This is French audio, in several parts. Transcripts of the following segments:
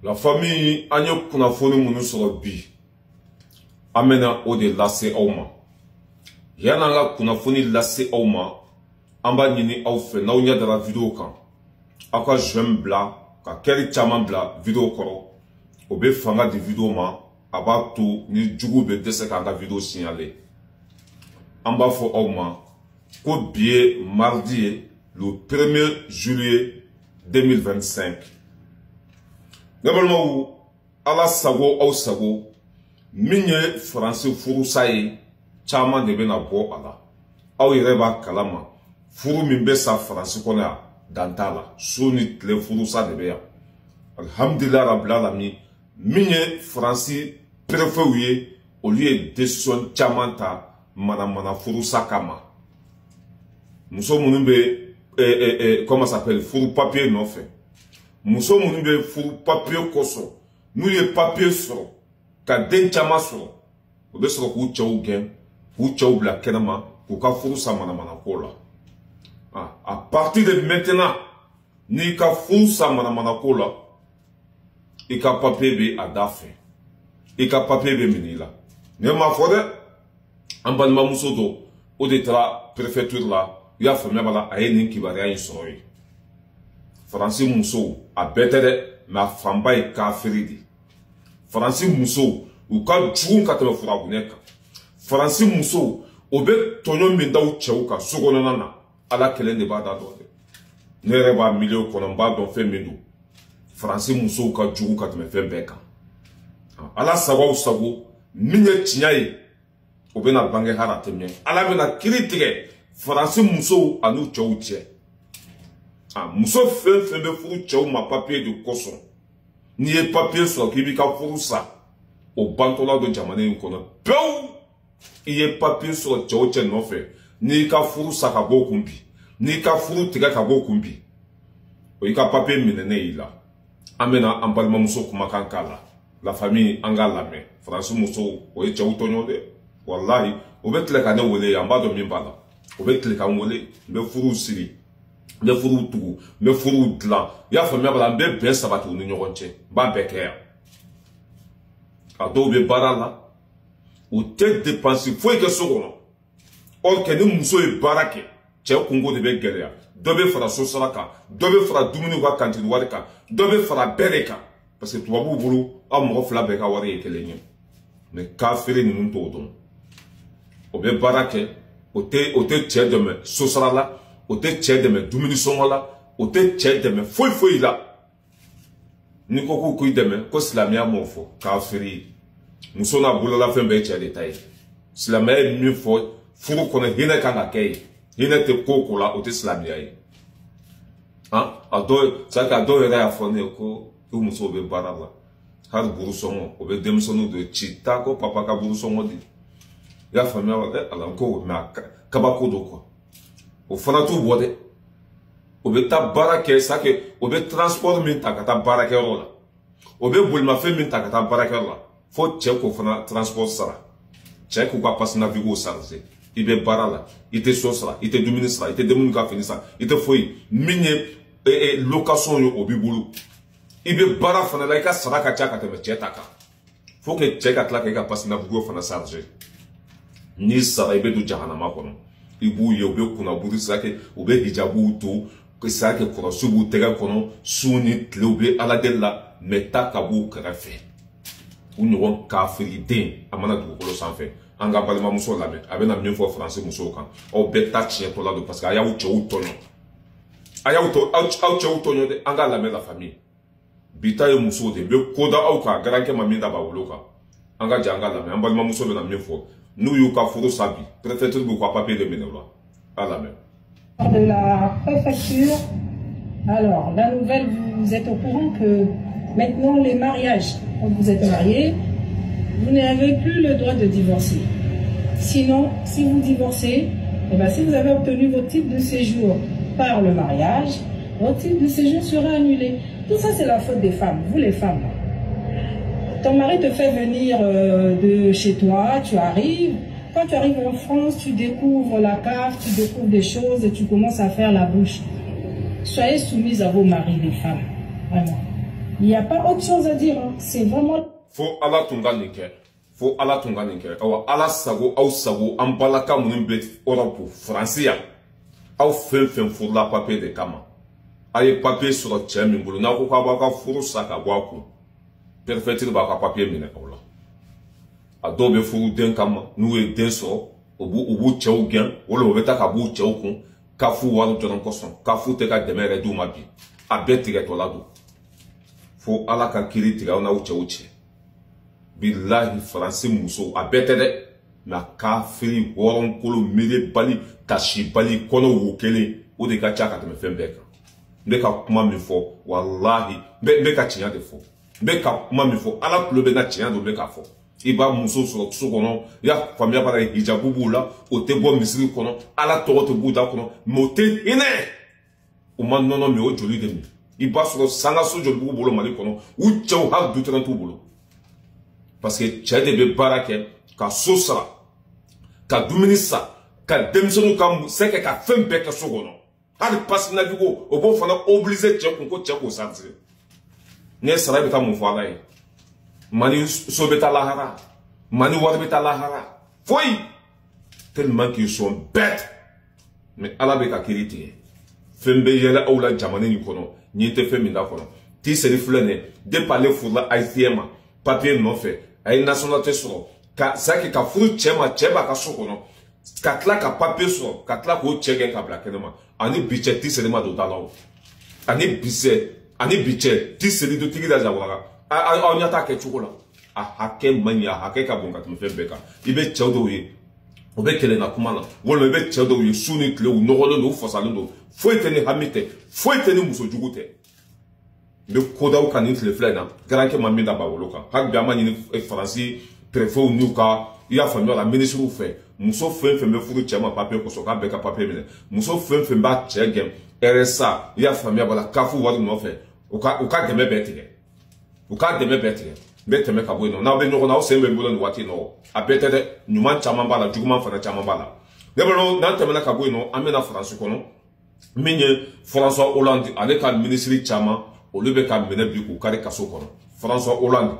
La famille Agno Kunafoni Munusorobi amena o de lase auma. Yana la Kunafoni lase auma. Amba nini au fe na unya de la vidéo kan. Aka j'aime bla, ka keri chaman bla vidéo koro. Obe fanga di vidéo ma, aba tout ni djougou be dese kanga vidéo signalé. Amba fo auma, ko biye mardi le 1er juillet 2025. Normalement ou ala sago au sago minye français furu saye chama de bena bo ala au ireba kalama furu mimbe sa français kona dantala suni tle furu sa de beya alhamdulillah rabbil alamin minye français préféré au lieu de son chamanta mana furu sa kama muso munumbe comment ça s'appelle furu papier non fait. Muso munube furu papier koso nous ye papier soro ka den chama soro o be soro ku chaw gen ku chaw bla kenama ku ka furu sa mana kola à partir de maintenant ni ka furu sa mana kola e ka papier be adafe e ka papier be minila ne ma fode ambalma muso do o de tra préfecture la ya famia bala ayeni kibaria yin soro yi Francis Muso a betere ma famba e kafiridi. Francis Muso u ka juun ka teme fura guneka. Francis Muso obe tonyo minda u cheuka sugono nana ala kele ne bada dode. Nere ba milio kono mba don fe mindu. Francis Muso u ka juun ka teme fe beka. Ala sago minye chinyaye obe na bange harate mye. Ala bena kiritige Francis Muso anu cheu che. Muso fe be furu chaw ma papier de koson ni e papier so ki bi ka furu sa o bantola do jamane nkono pew iye papier so chaw che no fe ni ka furu sa ka go kumbi ni ka furu tiga ka go kumbi o ika papier minene ila amena ambalma muso kuma kankala la famille angala me France muso o e chaw tonyo de wallahi o betle ka ne wole amba do mimbala o betle ka wole be furu siri me furu tugu me furu dlan ya famia bala mbe be sabatu ni nyogonche ba beke ado be barala o te dépenser foi que sogono or que ni muso e barake che kungo de be gelia do be fara so saraka do be fara dumuni wa kantini warika do be fara bereka parce que tubabu bulu am fla beka wari ekelenye me kafiri ni nto don o be barake o te che de me so sarala o te tche de me dumuni songola o te tche de me foi la ni ko ku de me ko islamia mofo kafiri musona bulala fembe tche de tay islamia mi fo furu kono hina kanga kay hina te ko la o te islamia yi ado saka ado era afone ko tu muso be barala har buru songo o be demsonu de chita ko papa ka buru songo di ya famia ala ko ma kabako do ko o fana tu bode o be ta barake sake o be transport min ta kata barake rola o be bulma fe min ta kata barake rola fo che ko fana transport sara che ko pa pasna vigo sarze ibe barala ite sosra ite duministra ite demun ka finisa ite foi minye location yo obi bulu ibe bara fana la ka sara ka cha ka te che taka fo ke che ka tla ka pasna vigo fana sarze ni sara ibe du jahannama kono ibu ye obe kuna buri sake obe hijabu to ke sake kono subu tega kono suni tlobe ala della meta kabu krafe unyo kafiri den amana du kolo sanfe anga balma muso lame abena mfo français muso kan o beta chien to la do parce que aya ucho utonyo au tonyo de anga lame la famille bita ye muso de be koda au ka garanke maminda ba woloka anga janga lame ambalma muso be na mfo nous y avons sabi préfecture de papier de Ménélois à la même. De la préfecture, alors la nouvelle, vous êtes au courant que maintenant les mariages, quand vous êtes mariés, vous n'avez plus le droit de divorcer. Sinon, si vous divorcez, eh bien, si vous avez obtenu votre titre de séjour par le mariage, votre titre de séjour sera annulé. Tout ça, c'est la faute des femmes, vous les femmes. Ton mari te fait venir de chez toi, tu arrives. Quand tu arrives en France, tu découvres la carte, tu découvres des choses et tu commences à faire la bouche. Soyez soumises à vos maris, les femmes. Vraiment. Il n'y a pas autre chose à dire. Hein. C'est vraiment... Faut Allah tunga nike. Faut Allah tunga nike. Awa Allah sago, au sago, ambalaka munimbe Europe, Francia. Au fen pour la papier de kama. Aye papier sur le tien mingulu. Na ko kabaka furu saka waku. Perfectir baka papier mine ola. Adobe furu den kama. Nous et den so. Obu tchau gen. Wolo obeta kabu tchau kun. Kafu waru jonan koson. Kafu teka demere du mabi. Abeti get olado. Faut Allah ka kiri tiga ona uche uche. Billahi français muso abete de. Na kafiri woron kolo mire bali kashi bali kono wukele. O de ka chaka teme fembeka. Mbeka kuma mifo. Wallahi. Mbeka chinya defo. Mbeka kuma mifo. Allah kulobe na chinya do mbeka fo. Iba muso so kono. Ya famia para hijabu bula. Ote bo misiri kono. Allah torote buda kono. Mote ine. Uma nono me o joli demi. Iba so sanga so joli bugu bolo mali kono. U chau ha du tran tu bolo. Parce que tchade be barake ka sosra. Ka duminisa. Ka demsonu ka seke ka fembe ka so kono. Hadi pas na bigo obo fana obligé tcheko ko tcheko sanze. Ne sara beta mu fala yi. Mani sobeta lahara. Mani warbeta lahara. Foi! Tellement qu'ils sont bêtes. Mais Allah beka kiriti. Fembe yele oula jamane ni kono. Niente femina kono. Ti se riflene. De parler foula aïtiema. Papier non fait. Aïe nationalité soro. Ka saki ka furu chema ka sokono. Ka tla ka papier soro. Ka tla ko chegen ka blakenema. Ani biche ti se rima do talao. Ani biche ti se do tigi da jawara. A nyata ke chukola. A hake mania hake ka bonga tu fembeka. Ibe chawdo yi. Obe kele na kumana. Wolo ibe chawdo yi suni kle u nogolo no fosalondo. Foi teni hamite. Foi teni muso jugute. Le koda u kanit le flena. Granke mamida ba woloka. Hak biama ni Franci préfet ou nuka. Ya famio la ministre ou fait. Muso fembe furu chema papier ko soka beka papier mine. Muso fembe ba chegem. RSA ya famia bala kafu wadu no fait. Uka deme betige. Uka deme betige. Beteme ka bueno. Na be no na o sembe bulo ni wati no. Abete de nyuman chama bala juguman fana chama bala. Debelo na temena ka bueno amena France kono. Minye François Hollande ale ka ministre chama o lebe ka mene bi ko kare kaso kono. François Hollande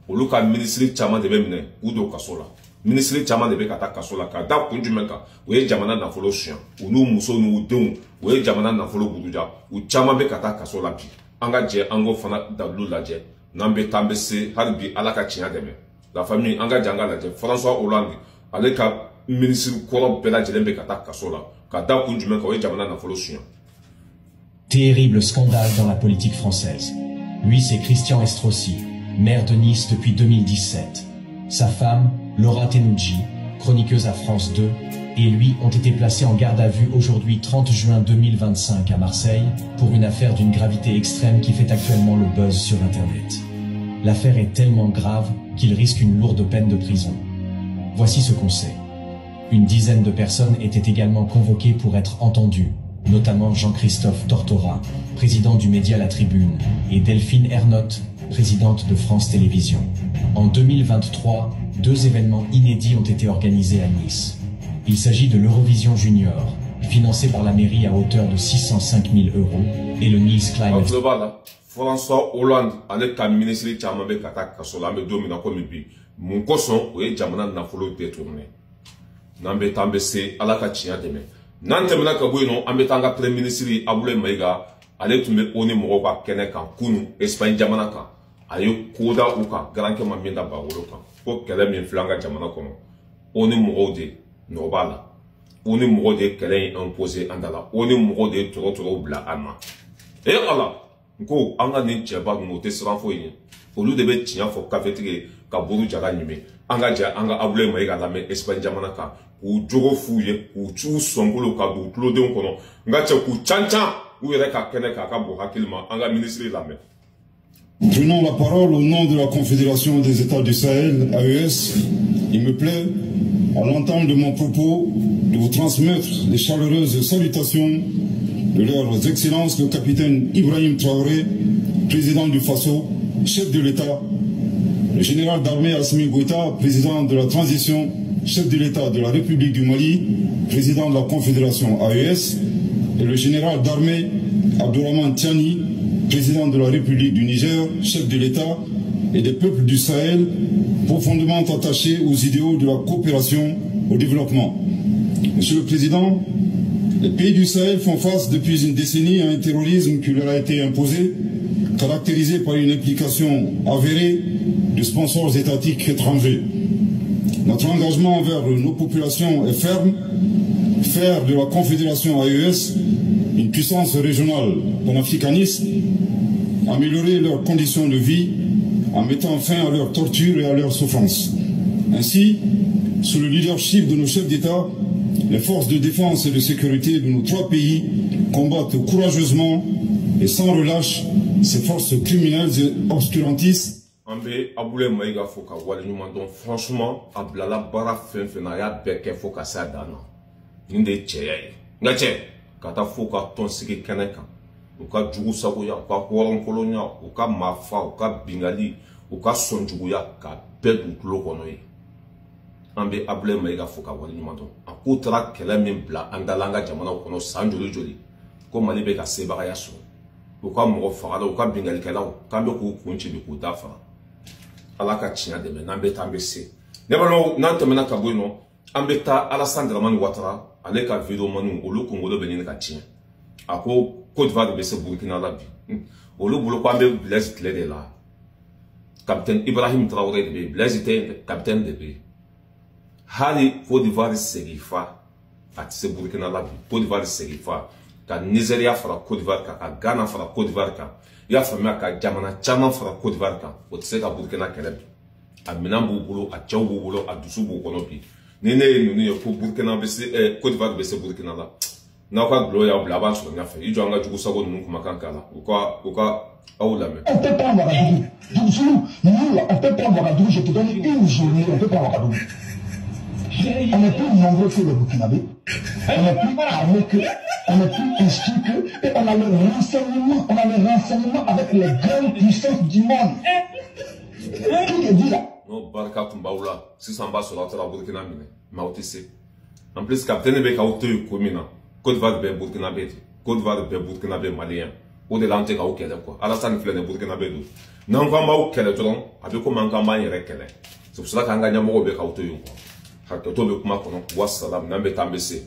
o lu ka ministre chama de be mene udo kasola. Ministre chama de be ka ta kasola ka da kunjumenka o ye jamana na folo chien. O nu muso nu deun o ye jamana na folo buduja. O chama be ka ta kasola bi. Anga je ango fana dalu laje. Nambe tambe se harbi alaka chinya deme. La famille anga janga laje. François Hollande ale ka ministre koro bela jelembe ka ta kasola. Ka da kunjumenka o ye jamana na folo chien. Terrible scandale dans la politique française. Lui, c'est Christian Estrosi, maire de Nice depuis 2017. Sa femme, Laura Tenouji, chroniqueuse à France 2, et lui ont été placés en garde à vue aujourd'hui 30 juin 2025 à Marseille pour une affaire d'une gravité extrême qui fait actuellement le buzz sur Internet. L'affaire est tellement grave qu'il risque une lourde peine de prison. Voici ce qu'on sait. Une dizaine de personnes étaient également convoquées pour être entendues, notamment Jean-Christophe Tortora, président du média La Tribune, et Delphine Ernotte, présidente de France Télévisions. En 2023, 2 événements inédits ont été organisés à Nice. Il s'agit de l'Eurovision Junior, financé par la mairie à hauteur de 605 000 €, et le Nice Climate. François Hollande, avec le ministre de Tchamabe Katak, Kasolambe Domina Komibi, mon coson, où est Jamana Nafolo détourné. Nambe Tambese, Alakachia Deme. Nantemena Kabuino, Ambetanga Premier Ministre Aboule Maïga, allez tu me oni Moroba Keneka, Kunu, Espagne Jamanaka, ayo Koda Uka, Granke Mamenda Baroka, O Kelem Inflanga Jamanakono, Oni Morode, Nobala, Oni Morode Kelen imposé Andala, Oni Morode Toro Bla Ama. Et Allah, Go, Anga Nincheba, Mote Sranfoye, au lieu de Betia for Cafetre, Kaburu Jaganime, Anga Ja, Anga Aboule Maïga, la Espagne Jamanaka. Ou Djoro fouye, ou Tchou Songolo Kabou, Claude Kono, Ngacha Kou Chancha, ou Ereka Keneka Kabou Hakilma, Anga ministre de la mer. Prenons la parole au nom de la Confédération des États du Sahel, AES. Il me plaît, à l'entame de mon propos, de vous transmettre les chaleureuses salutations de leurs excellences le capitaine Ibrahim Traoré, président du FASO, chef de l'État, le général d'armée Assimi Goïta, président de la transition, chef de l'État de la République du Mali, président de la Confédération AES, et le général d'armée Abdourahmane Tiani, président de la République du Niger, chef de l'État et des peuples du Sahel, profondément attachés aux idéaux de la coopération au développement. Monsieur le Président, les pays du Sahel font face depuis une décennie à un terrorisme qui leur a été imposé, caractérisé par une implication avérée de sponsors étatiques étrangers. Notre engagement envers nos populations est ferme, faire de la Confédération AES une puissance régionale panafricaniste, améliorer leurs conditions de vie en mettant fin à leurs tortures et à leurs souffrances. Ainsi, sous le leadership de nos chefs d'État, les forces de défense et de sécurité de nos 3 pays combattent courageusement et sans relâche ces forces criminelles et obscurantistes. Franchement, Ablala Bara Fenfenaya Beke Foka Sadana. Ninde Cheye. Kata Foka Ton Siki Kaneka. Uka Jugu Sagoya, Uka Koron Kolonia, Uka Mafa, Uka Bingali, Uka Sonjuguya, Ka Bedu Glokonoye. Ambe Able Maiga Foka Wali Numanton. Akutra Kelemin Bla, Andalanga Jamana Kono Sanjoli Joli. Comme Malibeka Sebarayaso. Uka Moro Farada, Uka Bingali Kalao, Kambe Kunchi Bikudafa. Alaka China de Menambe Tambese. Nebano, Nantamena Kabuino, Ambeta Alassane Dramani Ouattara, Aleka Vido Manu, Olu Kongodo Benin Kachien. Ako Côte d'Ivoire de Besse Burkina Labi. Olu Boulokwambe Blaise Clé là. Capitaine Ibrahim Traoré de Blaise était capitaine de B. Hali Côte d'Ivoire Serifa, Atise Burkina Labi, Côte d'Ivoire Serifa, Ka Nigeria fera Côte d'Ivoire, Ka Ghana fera Côte d'Ivoire, il y a famille à Jamana Chama fera Côte d'Ivoire, au Tseka Burkina Keleb. A Minambo Boulo, à Tchao Boulo, à Doussou Konopi. Nene, nous pour Burkina Bessé, Côte d'Ivoire Bessé Burkina là. N'a pas gloire au blabas sur la fait. Il y a un gars du Sago, nous, comme Kankala. Ou quoi, Aoulame. On peut pas Ouagadougou. Doussou, nous, on peut pas Ouagadougou. Je te donne une journée, on peut pas Ouagadougou. On est plus nombreux que le Burkinabé. On est plus armés que, on est plus instruits que, et on a le renseignement avec les grandes puissances du monde. Qui te dit là? Non, Barka Kumbaoula, si ça va sur la terre à Burkina Mine, Maotissé. En plus, Capitaine Beka Ote Komina, Côte d'Ivoire de Burkina Béti, Côte d'Ivoire de Burkina Bé malien, ou de l'Anté Kaoukele, quoi. Alassane Flène Burkina Bé. Non, va Maoukele, avec comment un campagne rékele. C'est pour cela qu'un gagnant Moro Beka Ote Yoko. Hakato Bekuma Kono, Wassalam, Nambe Tambese.